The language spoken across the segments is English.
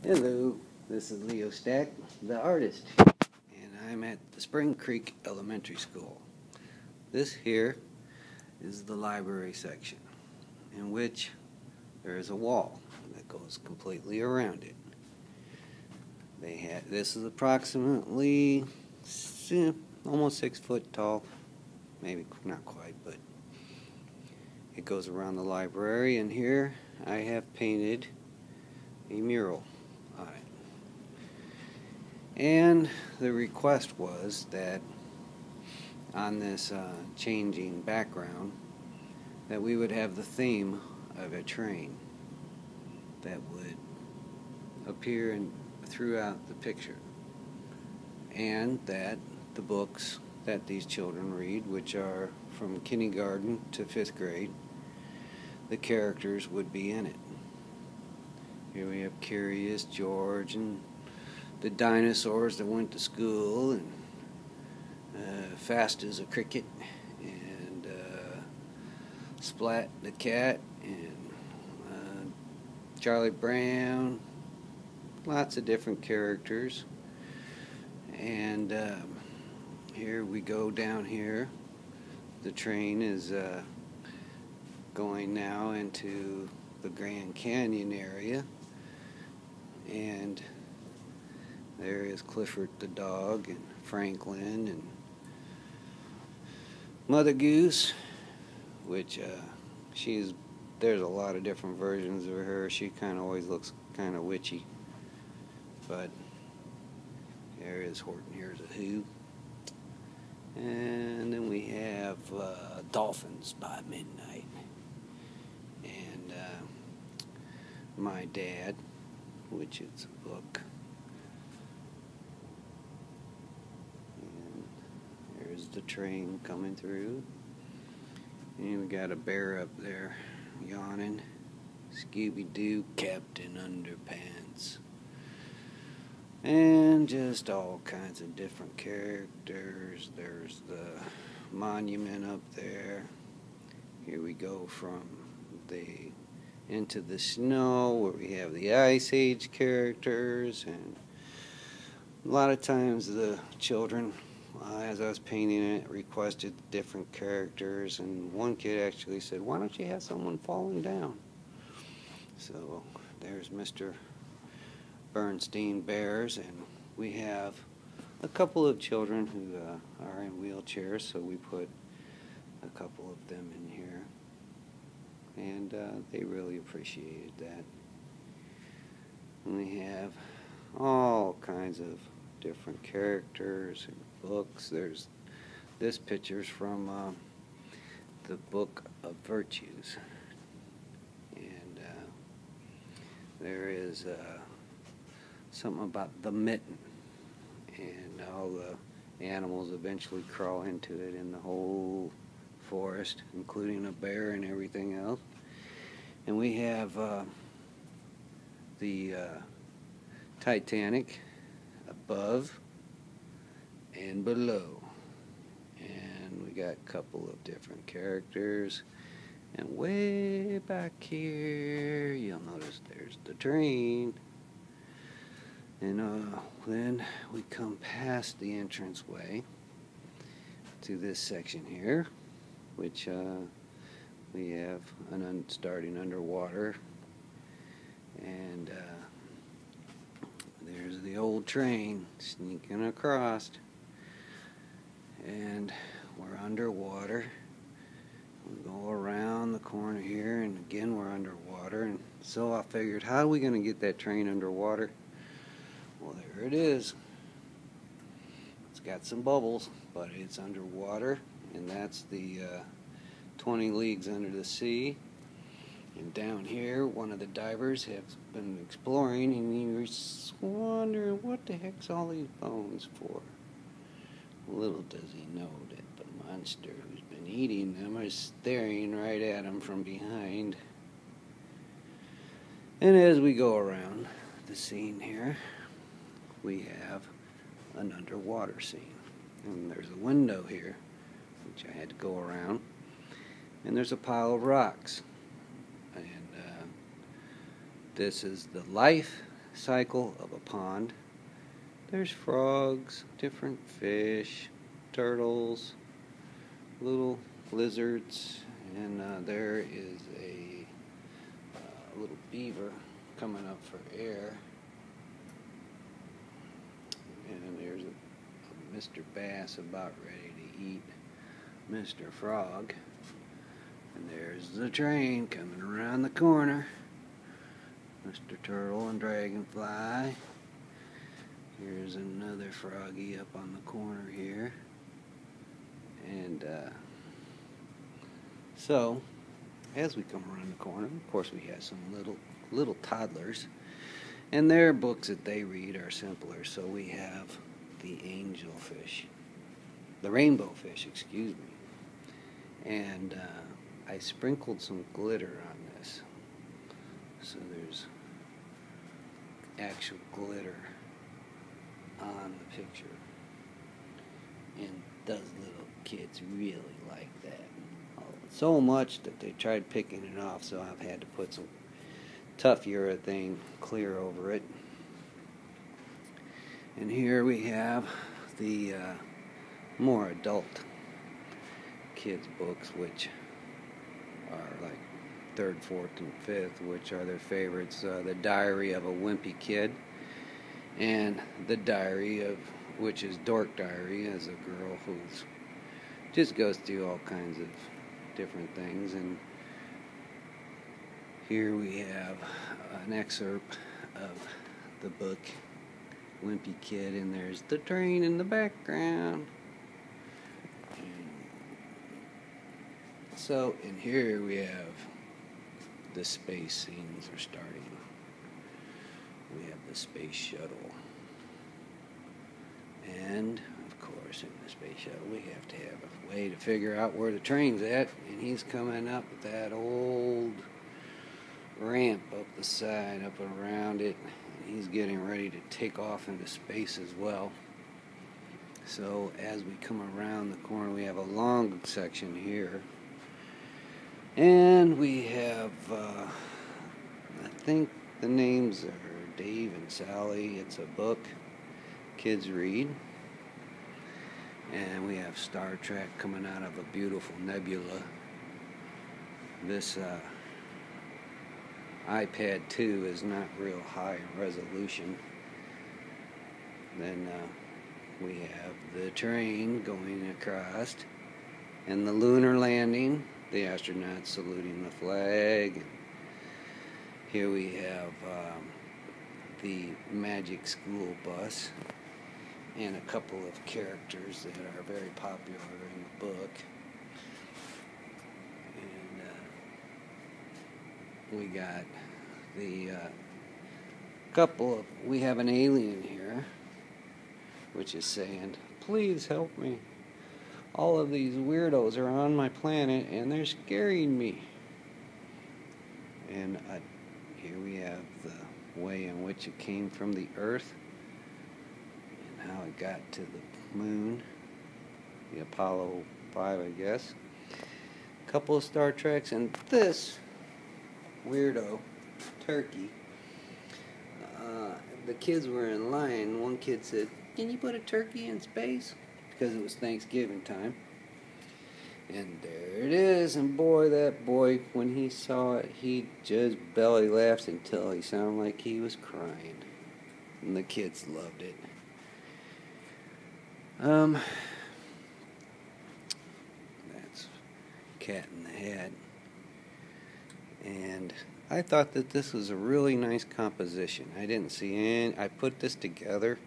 Hello, this is Leo Stack, the artist, and I'm at the Spring Creek Elementary School. This here is the library section, in which there is a wall that goes completely around it. This is approximately almost 6 foot tall, maybe not quite, but it goes around the library, and here I have painted a mural on it. And the request was that on this changing background that we would have the theme of a train that would appear throughout the picture, and that the books that these children read, which are from kindergarten to 5th grade, the characters would be in it. Here we have Curious George and the dinosaurs that went to school, and Fast as a Cricket, and Splat the cat, and Charlie Brown. Lots of different characters. And here we go down here. The train is going now into the Grand Canyon area. And there is Clifford the dog, and Franklin, and Mother Goose, which there's a lot of different versions of her. She kind of always looks kind of witchy. But there is Horton Hears a Who. And then we have Dolphins by Midnight. And My Dad, which is a book. And there's the train coming through. And we got a bear up there yawning. Scooby-Doo Captain Underpants. And just all kinds of different characters. There's the monument up there. Here we go from into the snow, where we have the Ice Age characters, and a lot of times the children, as I was painting it, requested different characters, and one kid actually said, "Why don't you have someone falling down?" So there's Mr. Bernstein Bears, and we have a couple of children who are in wheelchairs, so we put a couple of them in here, and they really appreciated that. And we have all kinds of different characters and books. There's this picture's from the Book of Virtues, and there is something about the mitten, and all the animals eventually crawl into it in the whole forest, including a bear and everything else. And we have the Titanic above and below, and we got a couple of different characters. And way back here you'll notice there's the train. And then we come past the entranceway to this section here, which we have starting underwater, and there's the old train sneaking across, and we're underwater. We go around the corner here, and again we're underwater, and so I figured, how are we going to get that train underwater? Well, there it is. It's got some bubbles, but it's underwater, and that's the 20 Leagues Under the Sea. And down here, one of the divers has been exploring, and he was wondering, what the heck's all these bones for? Little does he know that the monster who's been eating them is staring right at him from behind. And as we go around the scene here, we have an underwater scene. And there's a window here, which I had to go around. And there's a pile of rocks. And this is the life cycle of a pond. There's frogs, different fish, turtles, little lizards, and there is a little beaver coming up for air. And there's a Mr. Bass about ready to eat Mr. Frog. And there's the train coming around the corner. Mr. Turtle and Dragonfly. Here's another froggy up on the corner here. And so, as we come around the corner, of course we have some little toddlers. And their books that they read are simpler. So we have the angelfish. The rainbow fish, excuse me. And I sprinkled some glitter on this. So there's actual glitter on the picture. And those little kids really like that. So much that they tried picking it off, so I've had to put some tough urethane clear over it. And here we have the more adult kids' books, which are like 3rd, 4th, and 5th, which are their favorites. The Diary of a Wimpy Kid, and The Diary of, which is Dork Diary, as a girl who's just goes through all kinds of different things. And here we have an excerpt of the book Wimpy Kid, and there's the train in the background. So in here we have the space scenes are starting. We have the space shuttle. And of course in the space shuttle we have to have a way to figure out where the train's at, and he's coming up that old ramp up the side, up and around it. He's getting ready to take off into space as well. So as we come around the corner, we have a long section here. And we have, I think the names are Dave and Sally. It's a book kids read. And we have Star Trek coming out of a beautiful nebula. This iPad 2 is not real high in resolution. Then we have the train going across, and the lunar landing, the astronauts saluting the flag. And here we have the magic school bus, and a couple of characters that are very popular in the book. We got the we have an alien here, which is saying, "Please help me. All of these weirdos are on my planet and they're scaring me." And here we have the way in which it came from the Earth and how it got to the moon, the Apollo 5, I guess. A couple of Star Treks, and this weirdo turkey. The kids were in line. One kid said, "Can you put a turkey in space?" Because it was Thanksgiving time. And there it is. And boy, that boy, when he saw it, he just belly laughed until he sounded like he was crying. And the kids loved it. That's Cat in the Hat. And I thought that this was a really nice composition. I didn't see any. I put this together.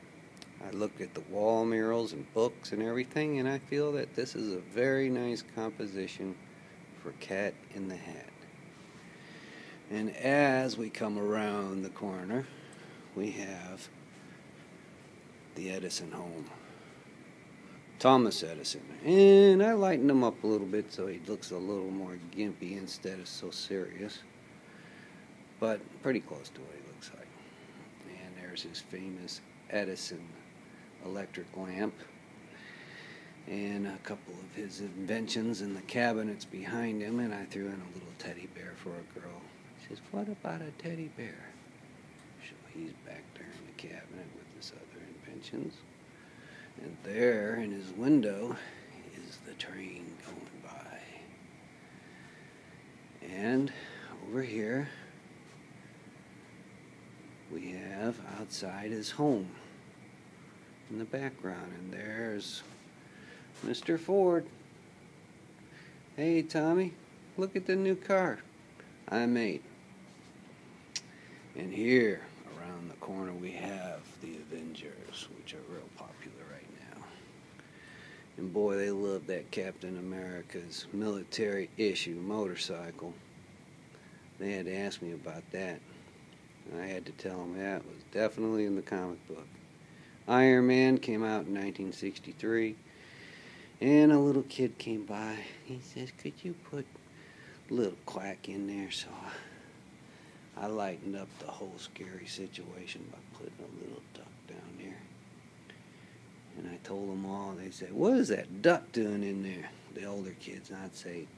I looked at the wall murals and books and everything, and I feel that this is a very nice composition for Cat in the Hat. And as we come around the corner, we have the Edison home. Thomas Edison. And I lightened him up a little bit so he looks a little more gimpy instead of so serious. But pretty close to what he looks like. And there's his famous Edison electric lamp. And a couple of his inventions in the cabinets behind him. And I threw in a little teddy bear for a girl. She says, "What about a teddy bear?" he's back there in the cabinet with his other inventions. And there in his window is the train going by. And over here we have outside his home in the background. And there's Mr. Ford. Hey Tommy, look at the new car I made. And here around the corner we have the Avengers, which are real popular right now. And boy, they love that Captain America's military issue motorcycle. They had to ask me about that. And I had to tell them that was definitely in the comic book. Iron Man came out in 1963. And a little kid came by. He says, could you put a little quack in there? So I lightened up the whole scary situation by putting a little duck down there. And I told them all, they said, what is that duck doing in there? The older kids. And I'd say,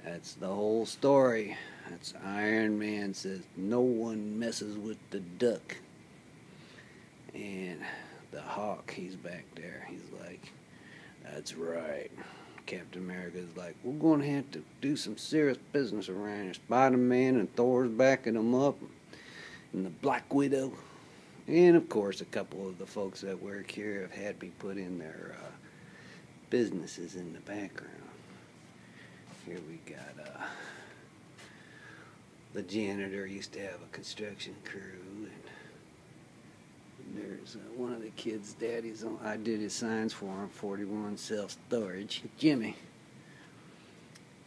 that's the whole story. That's Iron Man says, no one messes with the duck. And the Hawk, he's back there. He's like, that's right. Captain America's like, we're going to have to do some serious business around here. Spider-Man and Thor's backing them up. And the Black Widow. And, of course, a couple of the folks that work here have had me put in their businesses in the background. Here we got the janitor used to have a construction crew. And there's one of the kids' daddies. I did his signs for him, 41 Self-Storage, Jimmy.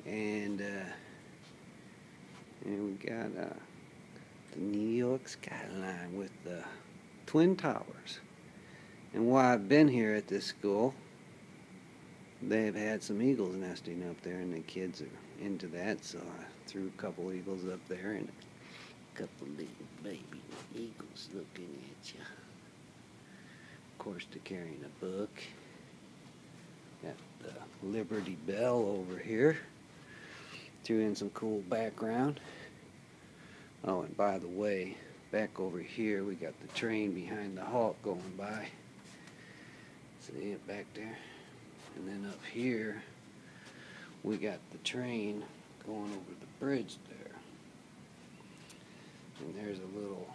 And we got the New York skyline with the Twin Towers. And while I've been here at this school, they've had some eagles nesting up there, and the kids are into that, so I threw a couple eagles up there, and a couple little baby eagles looking at you. Of course, they're carrying a book. Got the Liberty Bell over here. Threw in some cool background. Oh, and by the way, back over here, we got the train behind the Hawk going by. See it back there? And then up here, we got the train going over the bridge there. And there's a little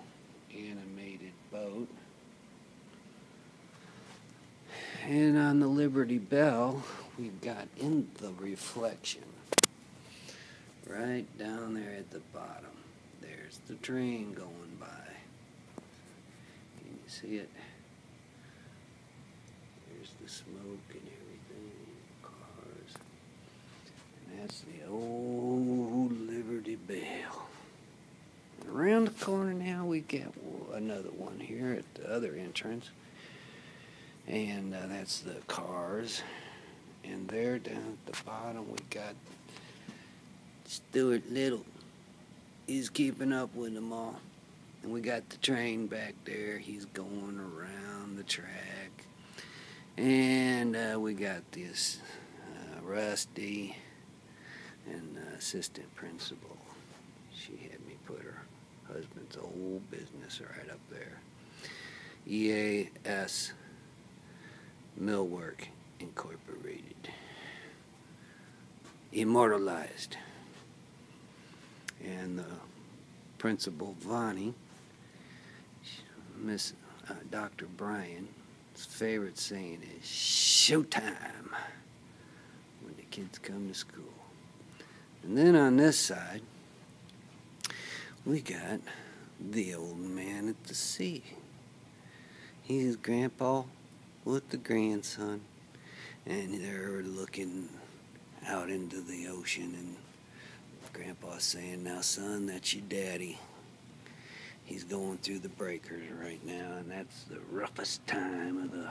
animated boat. And on the Liberty Bell, we've got in the reflection. Right down there at the bottom. There's the train going by. Can you see it? There's the smoke and everything, cars. And that's the old Liberty Bell. And around the corner now we got another one here at the other entrance. And that's the cars. And there down at the bottom we got Stuart Little. He's keeping up with them all. And we got the train back there. He's going around the track. And we got this Rusty and assistant principal. She had me put her husband's old business right up there. EAS Millwork Incorporated. Immortalized. And the principal, Vonnie, Miss Dr. Brian's favorite saying is showtime when the kids come to school. And then on this side, we got the old man at the sea. He's grandpa with the grandson, and they're looking out into the ocean, and Grandpa's saying, now son, that's your daddy. He's going through the breakers right now, and that's the roughest time of the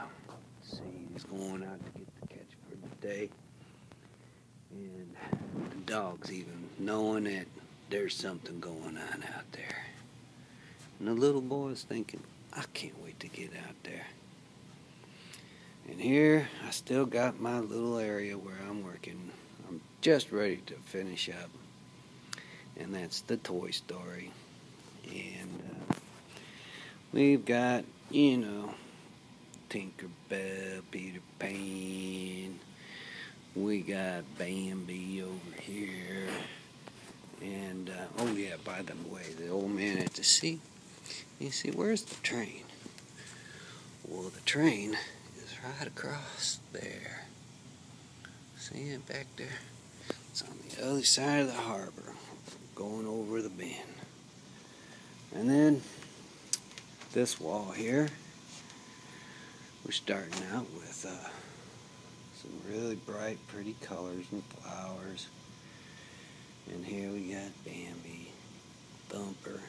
sea. He's going out to get the catch for the day. And the dog's even knowing that there's something going on out there. And the little boy's thinking, I can't wait to get out there. And here, I still got my little area where I'm working. I'm just ready to finish up. And that's the Toy Story. And we've got, Tinkerbell, Peter Pan. We got Bambi over here. And, oh yeah, by the way, the old man at the sea. You see, where's the train? Well, the train is right across there. See it back there? It's on the other side of the harbor, going over the bend. And then, this wall here, we're starting out with some really bright, pretty colors and flowers. And here we got Bambi, Bumper,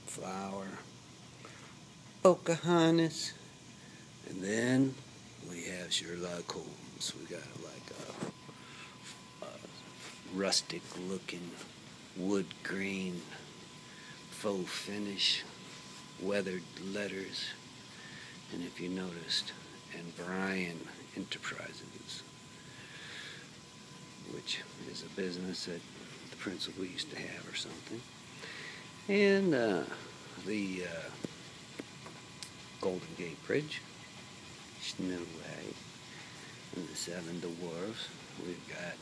Flower, Pocahontas, and then we have Sherlock Holmes. We got like a rustic looking wood grain faux finish, weathered letters, and if you noticed, and Bryan Enterprises, which is a business that the principal used to have or something, and the Golden Gate Bridge, Snow White, and the Seven Dwarfs. We've got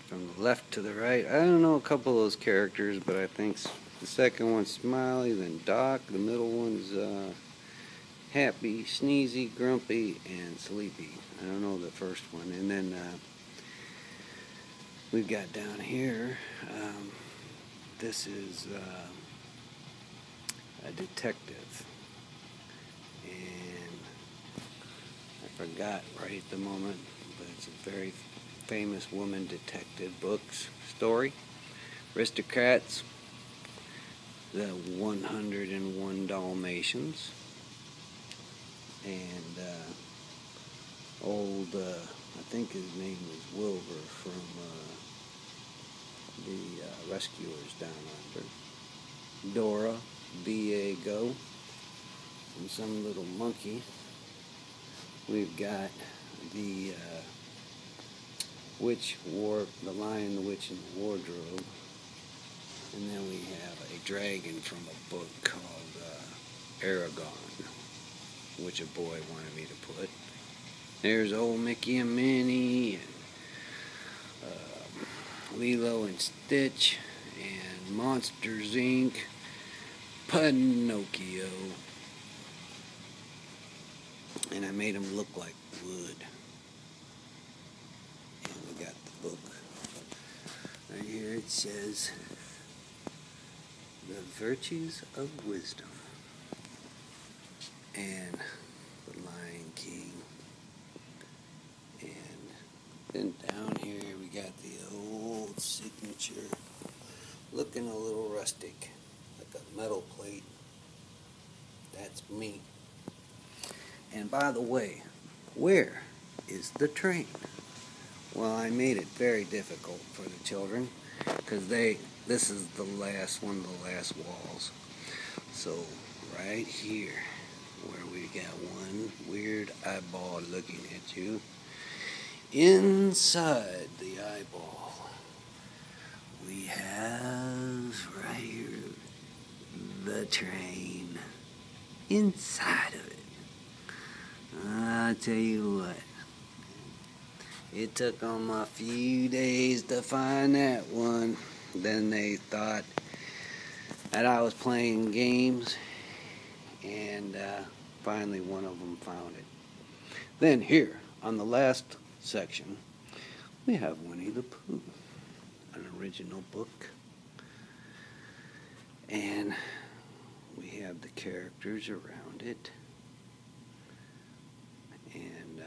from the left to the right, I don't know a couple of those characters, but I think the second one's Smiley, then Doc, the middle one's Happy, Sneezy, Grumpy, and Sleepy. I don't know the first one. And then we've got down here, this is a detective. And I forgot right at the moment, but it's a very famous woman detective books story. Aristocrats, the 101 Dalmatians, and I think his name is Wilbur from the Rescuers Down Under. Dora, Diego, and some little monkey. We've got the the Lion, the Witch, and the Wardrobe. And then we have a dragon from a book called Aragon, which a boy wanted me to put. There's old Mickey and Minnie, and Lilo and Stitch, and Monsters Inc., Pinocchio. And I made them look like wood. And we got the book. Right here it says, The Virtues of Wisdom. And the Lion King. And then down here we got the old signature, looking a little rustic, like a metal plate. That's me. And by the way, where is the train? Well, I made it very difficult for the children, because this is the last one of the last walls. So right here, where we got one weird eyeball looking at you, inside the eyeball, we have right here the train. Inside of it. I'll tell you what, it took them a few days to find that one. Then they thought that I was playing games, and finally one of them found it. Then here, on the last section, we have Winnie the Pooh, an original book. And we have the characters around it. And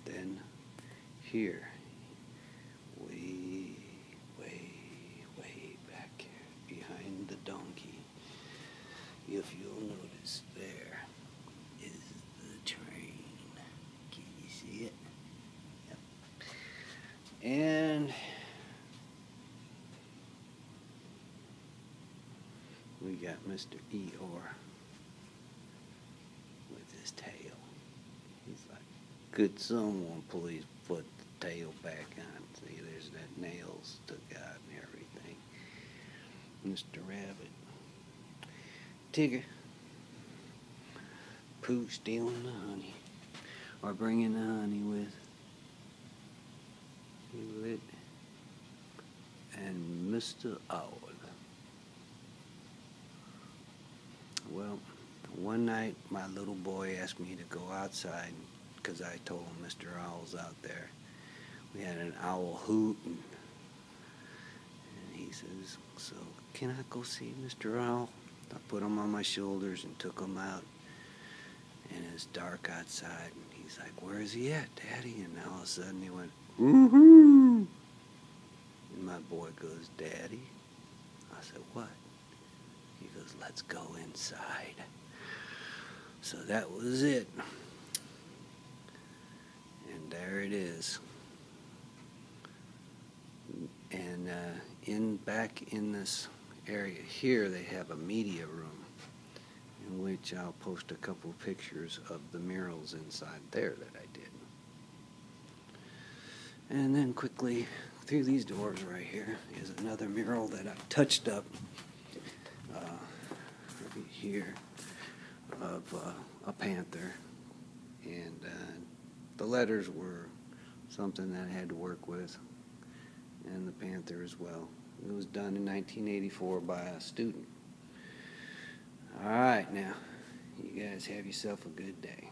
then here, way back here, behind the donkey, if you'll notice, there is the train. Can you see it? Yep. And we got Mr. Eeyore with his tail. He's like, could someone please put the tail back on? See, there's that nail stuck out and everything. Mr. Rabbit. Tigger. Pooh stealing the honey. Or bringing the honey with it. And Mr. Owl. Well, one night my little boy asked me to go outside because I told him Mr. Owl's out there. We had an owl hoot, and he says, so can I go see Mr. Owl? I put him on my shoulders and took him out, and it's dark outside, and he's like, where is he at, Daddy? And all of a sudden he went, woohoo! And my boy goes, Daddy? I said, what? He goes, let's go inside. So that was it. And there it is. And back in this area here, they have a media room in which I'll post a couple pictures of the murals inside there that I did. And then quickly through these doors right here is another mural that I've touched up right here of a panther, and the letters were something that I had to work with, and the panther as well. It was done in 1984 by a student. All right, now, you guys have yourself a good day.